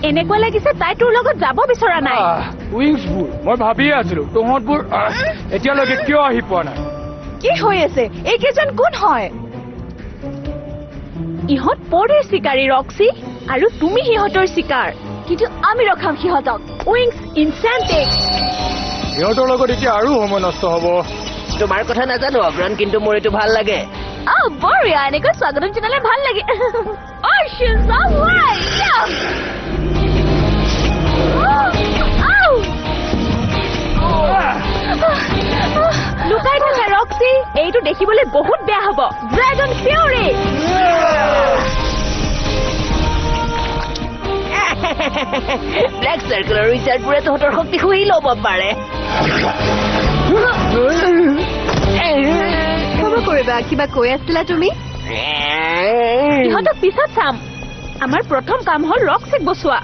এনেকুৱা লাগিছে তাই তোৰ লগত যাব বিচৰা নাই উইংছবোৰ মই ভাবিয়ে আছিলো তহঁতবোৰ এতিয়ালৈকে কিয় আহি পোৱা নাই কি হৈ আছে এইকেইজন কোন হয় ইহঁত পৰীৰ চিকাৰী ৰক্সি আৰু তুমি সিহঁতৰ চিকাৰ কিন্তু আমি ৰখাম সিহঁতক উইংছ ইনচেন্টিক সিহঁতৰ লগত এতিয়া আৰু সময় নষ্ট হ'ব তোমাৰ কথা নাজানো অগ্ৰণ কিন্তু মোৰ এইটো ভাল লাগে বঢ়িয়া এনেকৈ স্বাগতম জনালে ভাল লাগে লুকাই থকা ৰক্সি এইটো দেখিবলৈ বহুত বেয়া হ'ব ড্ৰেগন ফিউৰি ব্লেক চাৰ্কেলৰ উইজাৰ্ডবোৰে তহঁতৰ শক্তি শুহি ল'ব পাৰে ক্ষমা কৰিবা কিবা কৈ আছিলা তুমি ইহঁতক পিছত চাম আমাৰ প্ৰথম কাম হ'ল ৰক্সিক বচোৱা